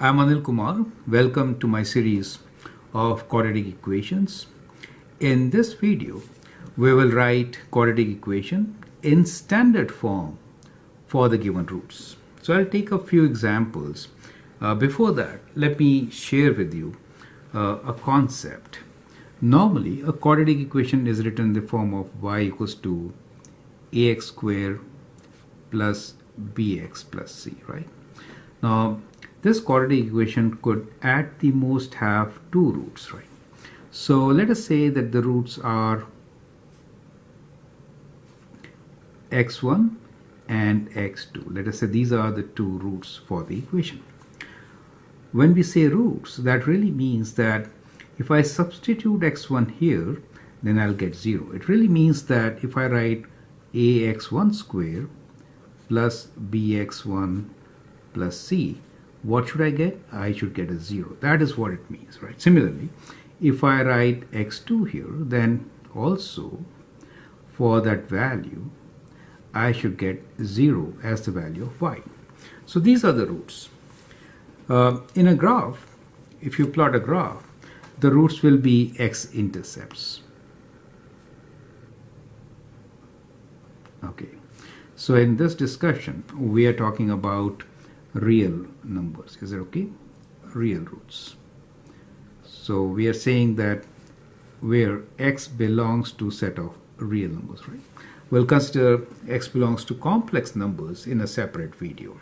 I'm Anil Kumar. Welcome to my series of quadratic equations. In this video, we will write quadratic equation in standard form for the given roots. So I'll take a few examples. Before that, let me share with you a concept. Normally, a quadratic equation is written in the form of y equals to ax squared plus bx plus c, right? Now, this quadratic equation could at the most have two roots, right? So let us say that the roots are x1 and x2. Let us say these are the two roots for the equation. When we say roots, that really means that if I substitute x1 here, then I'll get 0. It really means that if I write ax1 squared plus bx1 plus c, what should I get? I should get a 0. That is what it means, right? Similarly, if I write x2 here, then also for that value, I should get 0 as the value of y. So these are the roots. In a graph, if you plot a graph, the roots will be x-intercepts. Okay. So in this discussion, we are talking about real numbers. Is it okay? Real roots. So we are saying that where x belongs to set of real numbers, right? We'll consider x belongs to complex numbers in a separate video.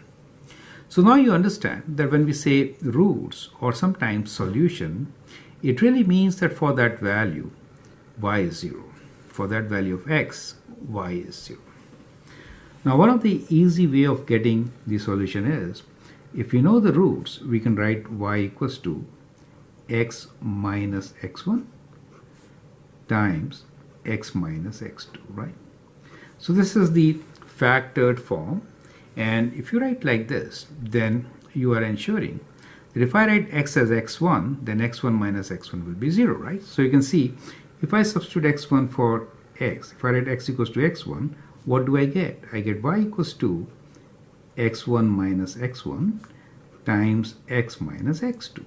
So now you understand that when we say roots or sometimes solution, it really means that for that value, y is 0. For that value of x, y is 0. Now, one of the easy way of getting the solution is, if we know the roots, we can write y equals to x minus x1 times x minus x2, right? So this is the factored form. And if you write like this, then you are ensuring that if I write x as x1, then x1 minus x1 will be 0, right? So you can see, if I substitute x1 for x, if I write x equals to x1, what do I get? I get y equals to x1 minus x1 times x minus x2.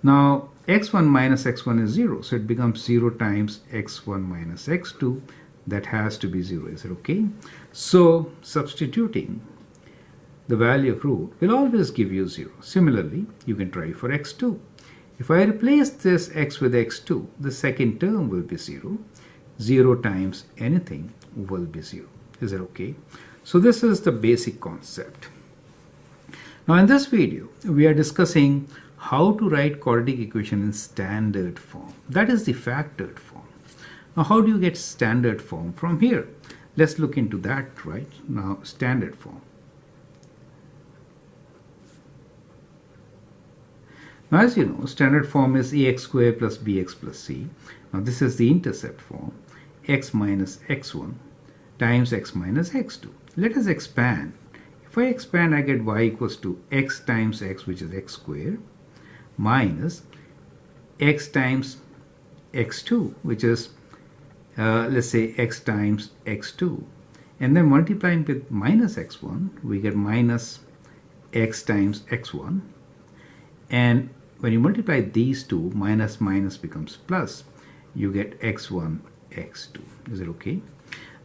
Now, x1 minus x1 is 0, so it becomes 0 times x1 minus x2. That has to be 0. Is it okay? So, substituting the value of root will always give you 0. Similarly, you can try for x2. If I replace this x with x2, the second term will be 0. 0 times anything will be 0. Is it okay? So this is the basic concept. Now in this video, we are discussing how to write quadratic equation in standard form. That is the factored form. Now how do you get standard form from here? Let's look into that right now. Standard form. Now as you know, standard form is ax squared plus bx plus c. Now this is the intercept form, x minus x1 times x minus x2. Let us expand. If I expand, I get y equals to x times x, which is x squared, minus x times x2, which is let's say x times x2. And then multiplying with minus x1, we get minus x times x1. And when you multiply these two, minus minus becomes plus. You get x1, x2. Is it okay?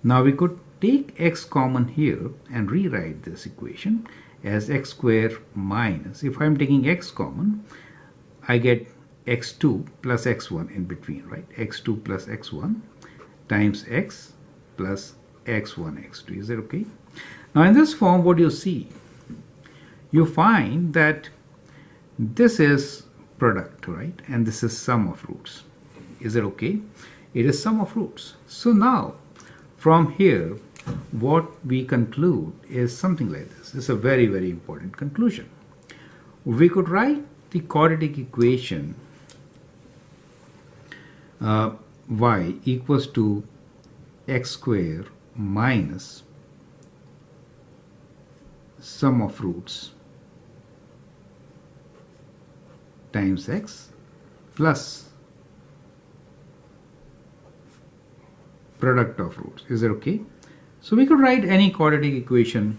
Now we could take x common here and rewrite this equation as x squared minus, if I'm taking x common, I get x2 plus x1 in between, right? x2 plus x1 times x plus x1, x2. Is that okay? Now in this form, what you see, you find that this is product, right? And this is sum of roots. Is it okay? It is sum of roots. So now, from here, what we conclude is something like this. It's a very, very important conclusion. We could write the quadratic equation y equals to x squared minus sum of roots times x plus product of roots. Is that okay? So we could write any quadratic equation.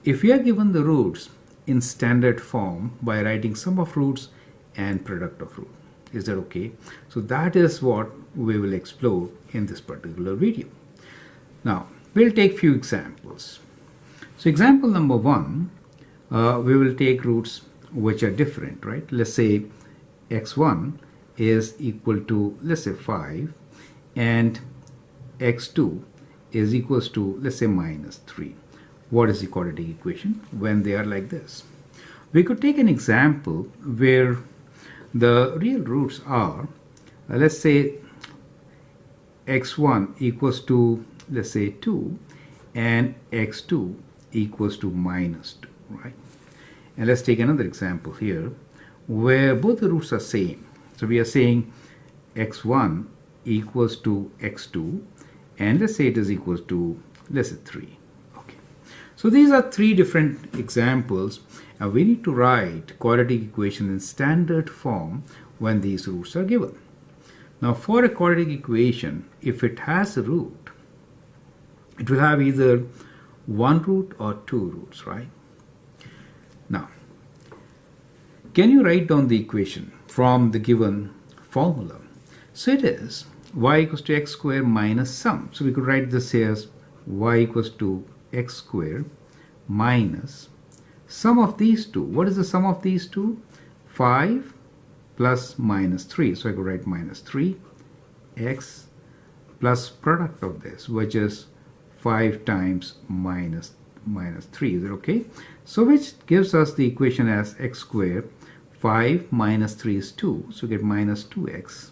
If we are given the roots in standard form by writing sum of roots and product of root. Is that okay? So that is what we will explore in this particular video. Now, we'll take few examples. So example number 1, we will take roots which are different, right? Let's say x1 is equal to, let's say 5, and x2 is equals to, let's say minus 3. What is the quadratic equation when they are like this? We could take an example where the real roots are, let's say x1 equals to, let's say 2, and x2 equals to minus 2, right? And let's take another example here where both the roots are same. So we are saying x1 equals to x2, and let's say it is equals to, let's say 3. Okay. So these are 3 different examples, and we need to write quadratic equation in standard form when these roots are given. Now for a quadratic equation, if it has a root, it will have either 1 root or 2 roots, right? Now, can you write down the equation from the given formula? So it is y equals to x square minus sum. So we could write this here as y equals to x square minus sum of these two. What is the sum of these two? 5 plus minus 3. So I could write minus 3 x plus product of this, which is 5 times minus 3. Is it okay? So which gives us the equation as x square. 5 minus 3 is 2. So you get minus 2x.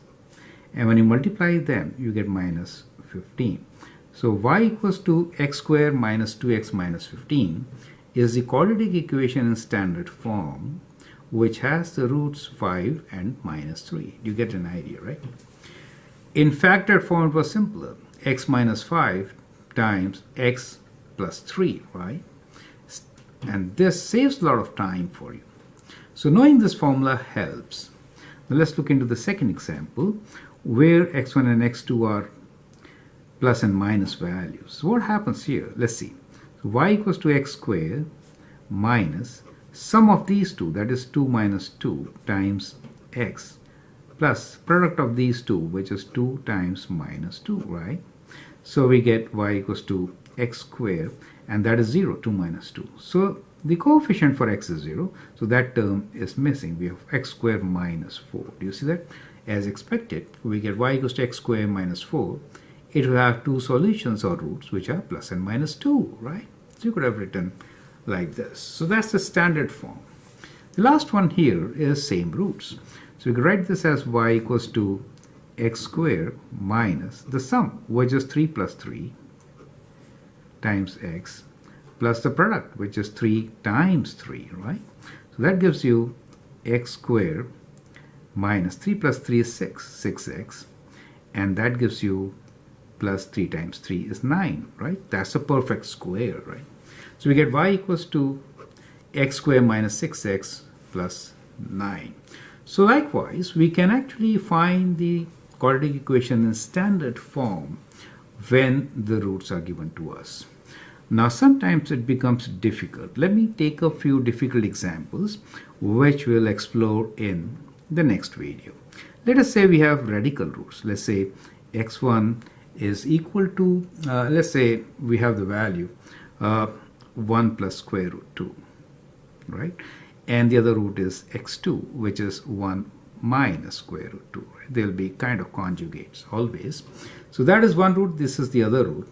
And when you multiply them, you get minus 15. So y equals to x square minus 2x minus 15 is the quadratic equation in standard form, which has the roots 5 and minus 3. You get an idea, right? In factored form, it was simpler. X minus 5 times x plus 3, right? And this saves a lot of time for you. So knowing this formula helps. Now let's look into the second example where x1 and x2 are plus and minus values. So what happens here? Let's see. So y equals to x squared minus sum of these two, that is 2 minus 2 times x plus product of these two, which is 2 times minus 2, right? So we get y equals to x squared, and that is 0, 2 minus 2. So the coefficient for x is 0, so that term is missing. We have x squared minus 4. Do you see that? As expected, we get y equals to x squared minus 4. It will have 2 solutions or roots which are plus and minus 2, right? So you could have written like this. So that's the standard form. The last one here is same roots. So we can write this as y equals to x squared minus the sum, which is 3 plus 3 times x plus the product, which is 3 times 3, right? So that gives you x squared minus 3 plus 3 is 6, 6x, and that gives you plus 3 times 3 is 9, right? That's a perfect square, right? So we get y equals to x squared minus 6x plus 9. So likewise, we can actually find the quadratic equation in standard form when the roots are given to us. Now sometimes it becomes difficult. Let me take a few difficult examples which we'll explore in the next video. Let us say we have radical roots. Let's say x1 is equal to, let's say we have the value 1 plus square root 2, right? And the other root is x2, which is 1 minus square root 2. Right? They'll be kind of conjugates always. So that is one root, this is the other root.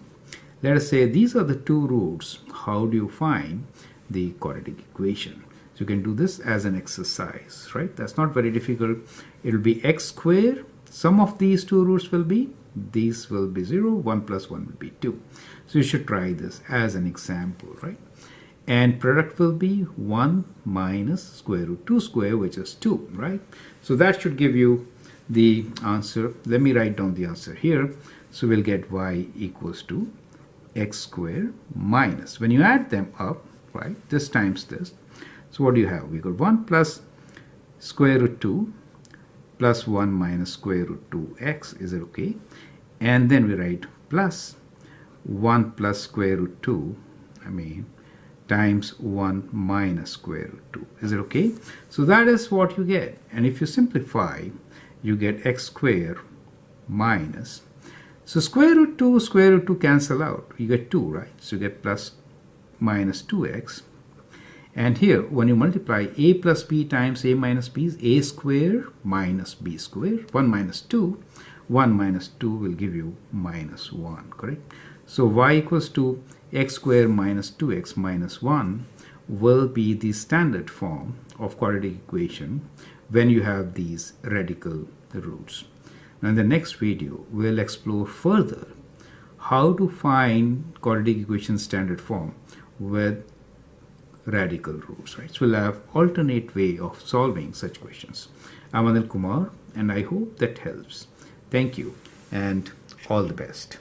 Let us say these are the 2 roots. How do you find the quadratic equation? So you can do this as an exercise, right? That's not very difficult. It will be x squared. Sum of these 2 roots will be, these will be 0, 1 plus 1 will be 2. So you should try this as an example, right? And product will be 1 minus square root 2 square, which is 2, right? So that should give you the answer. Let me write down the answer here. So we'll get y equals to x squared minus, when you add them up, right, this times this. So what do you have? We got 1 plus square root 2 plus 1 minus square root 2x. Is it okay? And then we write plus 1 plus square root 2, times 1 minus square root 2. Is it okay? So that is what you get. And if you simplify, you get x square minus. So square root 2 cancel out. You get 2, right? So you get plus minus 2x. And here, when you multiply a plus b times a minus b is a square minus b square. 1 minus 2. 1 minus 2 will give you minus 1, correct? So y equals to x square minus 2x minus 1 will be the standard form of quadratic equation when you have these radical roots. Now in the next video, we'll explore further how to find quadratic equation standard form with radical roots, right? So we'll have alternate way of solving such questions. I'm Anil Kumar, and I hope that helps. Thank you and all the best.